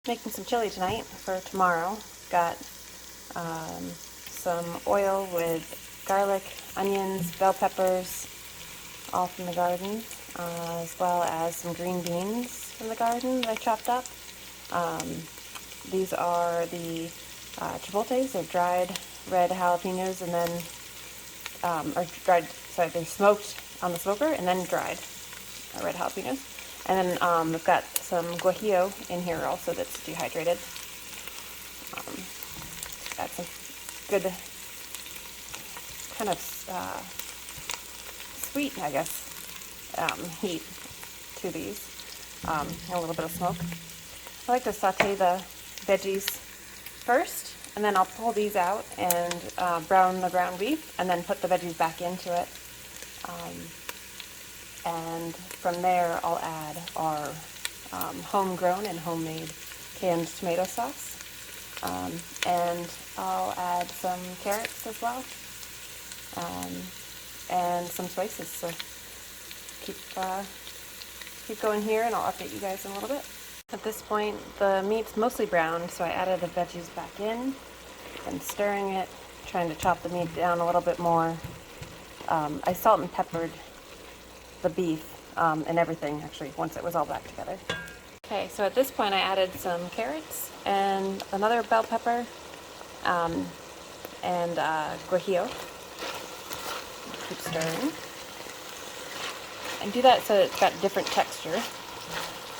Making some chili tonight for tomorrow. Got some oil with garlic, onions, bell peppers, all from the garden, as well as some green beans from the garden that I chopped up. These are the chipotles, they're dried red jalapenos, and then, they're smoked on the smoker and then dried red jalapenos. And then we've got some guajillo in here also that's dehydrated. Got some good kind of sweet, I guess, heat to these. A little bit of smoke. I like to saute the veggies first, and then I'll pull these out and brown the ground beef, and then put the veggies back into it. And from there, I'll add our homegrown and homemade canned tomato sauce. And I'll add some carrots as well. And some spices. So keep going here, and I'll update you guys in a little bit. At this point, the meat's mostly browned, so I added the veggies back in and stirring it, trying to chop the meat down a little bit more. I salt and peppered the beef and everything, actually, once it was all back together. Okay, so at this point I added some carrots and another bell pepper and guajillo. Keep stirring. And do that so it's got different texture.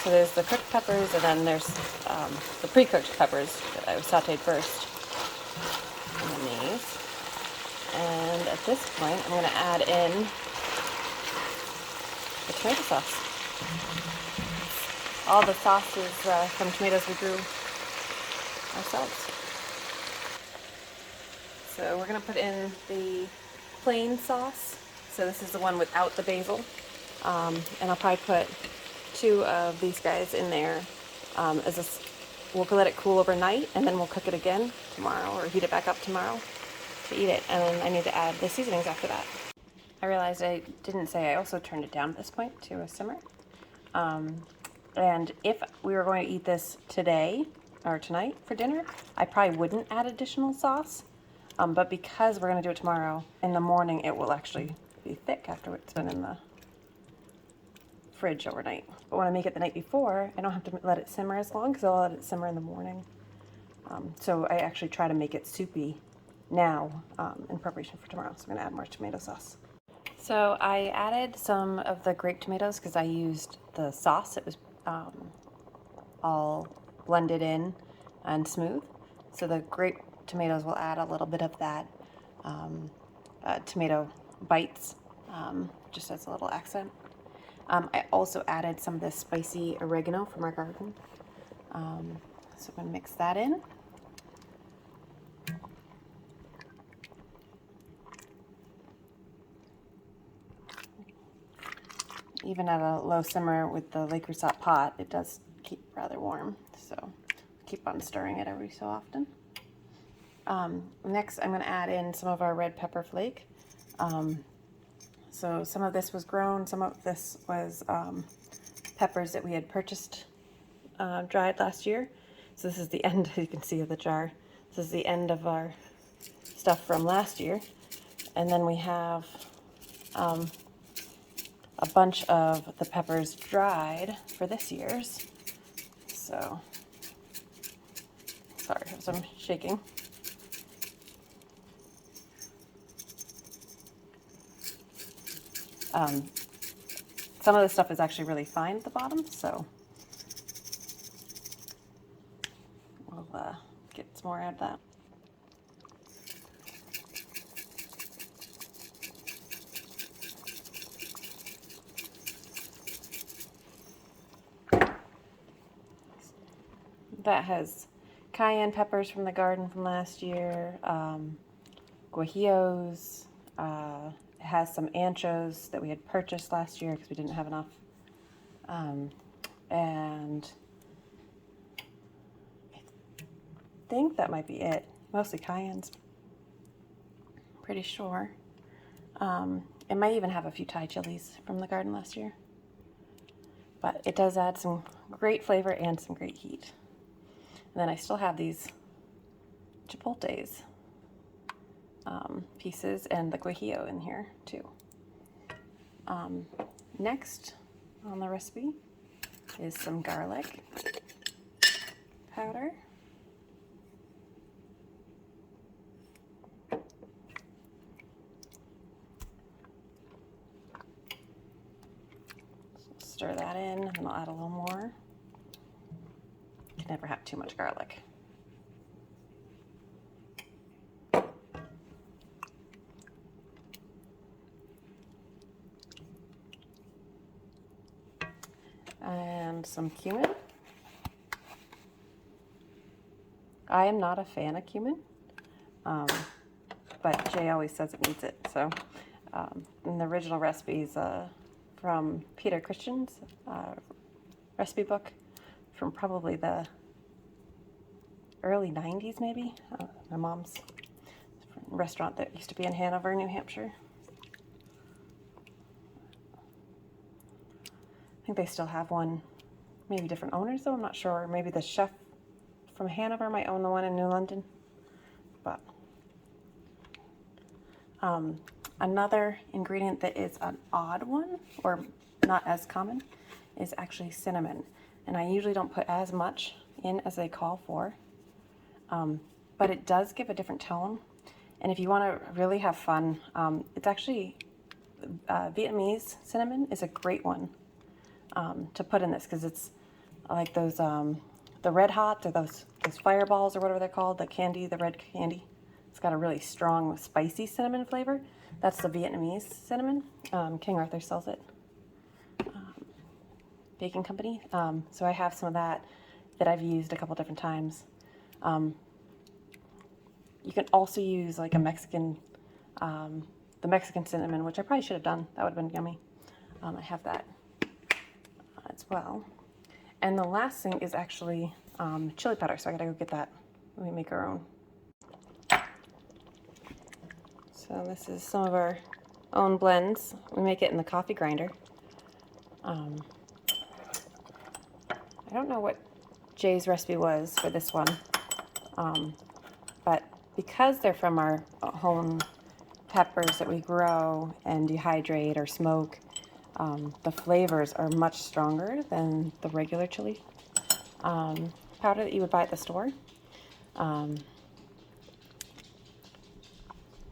So there's the cooked peppers, and then there's the pre-cooked peppers that I sauteed first. And then these. And at this point I'm going to add in the tomato sauce. All the sauce is from tomatoes we grew ourselves. So we're going to put in the plain sauce. So this is the one without the basil. And I'll probably put 2 of these guys in there. We'll let it cool overnight, and then we'll cook it again tomorrow, or heat it back up tomorrow to eat it. And then I need to add the seasonings after that. I realized I didn't say I also turned it down at this point to a simmer. And if we were going to eat this today or tonight for dinner, I probably wouldn't add additional sauce. But because we're going to do it tomorrow, in the morning it will actually be thick after it's been in the fridge overnight. But when I make it the night before, I don't have to let it simmer as long, because I'll let it simmer in the morning. So I actually try to make it soupy now in preparation for tomorrow. So I'm going to add more tomato sauce. So I added some of the grape tomatoes because I used the sauce. It was all blended in and smooth. So the grape tomatoes will add a little bit of that tomato bites, just as a little accent. I also added some of this spicy oregano from our garden. So I'm going to mix that in. Even at a low simmer with the Le Creuset pot, it does keep rather warm. So keep on stirring it every so often. Next, I'm going to add in some of our red pepper flake. So some of this was grown, some of this was peppers that we had purchased dried last year. So this is the end, you can see, of the jar. This is the end of our stuff from last year. And then we have a bunch of the peppers dried for this year's. So, sorry for some shaking. Some of the stuff is actually really fine at the bottom, so we'll get some more out of that. That has cayenne peppers from the garden from last year, guajillos, it has some anchos that we had purchased last year because we didn't have enough. And I think that might be it. Mostly cayennes. Pretty sure. It might even have a few Thai chilies from the garden last year. But it does add some great flavor and some great heat. then I still have these chipotles pieces and the guajillo in here too. Next on the recipe is some garlic powder. Stir that in, and I'll add a little more. You can never have too much garlic. And some cumin. I am not a fan of cumin, but Jay always says it needs it. So in the original recipes from Peter Christian's recipe book from probably the early 90s maybe. My mom's restaurant that used to be in Hanover, New Hampshire. I think they still have one, maybe different owners though, I'm not sure. Maybe the chef from Hanover might own the one in New London. But another ingredient that is an odd one, or not as common, is actually cinnamon. And I usually don't put as much in as they call for, but it does give a different tone. And if you want to really have fun, it's actually Vietnamese cinnamon is a great one to put in this, because it's like those the red hot, or those fireballs or whatever they're called, the candy, the red candy. It's got a really strong spicy cinnamon flavor. That's the Vietnamese cinnamon. King Arthur sells it. Baking company. So I have some of that I've used a couple different times. You can also use like a Mexican, the Mexican cinnamon, which I probably should have done. That would have been yummy. I have that as well. And the last thing is actually chili powder, so I gotta go get that. We make our own. So this is some of our own blends. We make it in the coffee grinder. I don't know what Jay's recipe was for this one, but because they're from our own peppers that we grow and dehydrate or smoke, the flavors are much stronger than the regular chili powder that you would buy at the store.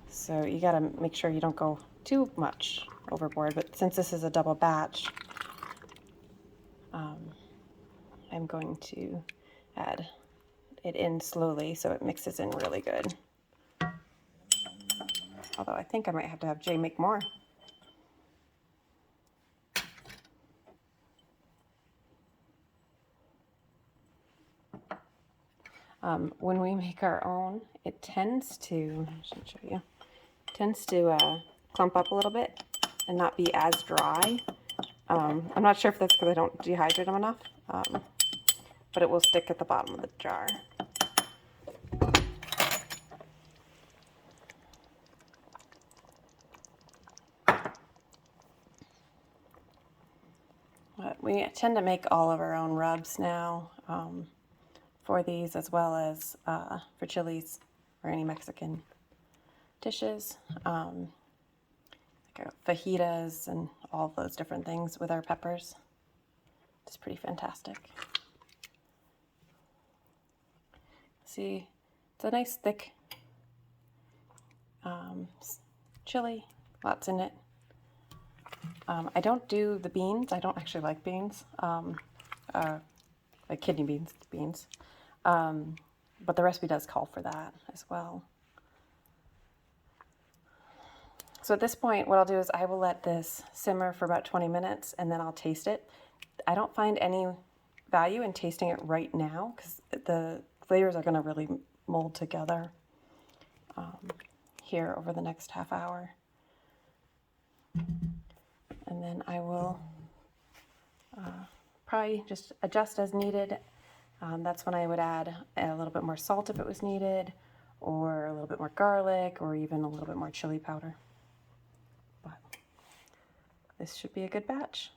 So you gotta make sure you don't go too much overboard, but since this is a double batch, I'm going to add it in slowly so it mixes in really good. Although I think I might have to have Jay make more. When we make our own, it tends to, I should show you, tends to clump up a little bit and not be as dry. I'm not sure if that's because I don't dehydrate them enough, but it will stick at the bottom of the jar. But we tend to make all of our own rubs now for these, as well as for chilies or any Mexican dishes, like fajitas and all of those different things with our peppers. It's pretty fantastic. See, it's a nice thick chili, lots in it. I don't do the beans. I don't actually like beans, like kidney beans. But the recipe does call for that as well. So at this point, what I'll do is I will let this simmer for about 20 minutes, and then I'll taste it. I don't find any value in tasting it right now, because the flavors are going to really mold together here over the next half hour. And then I will probably just adjust as needed. That's when I would add a little bit more salt if it was needed, or a little bit more garlic, or even a little bit more chili powder. But this should be a good batch.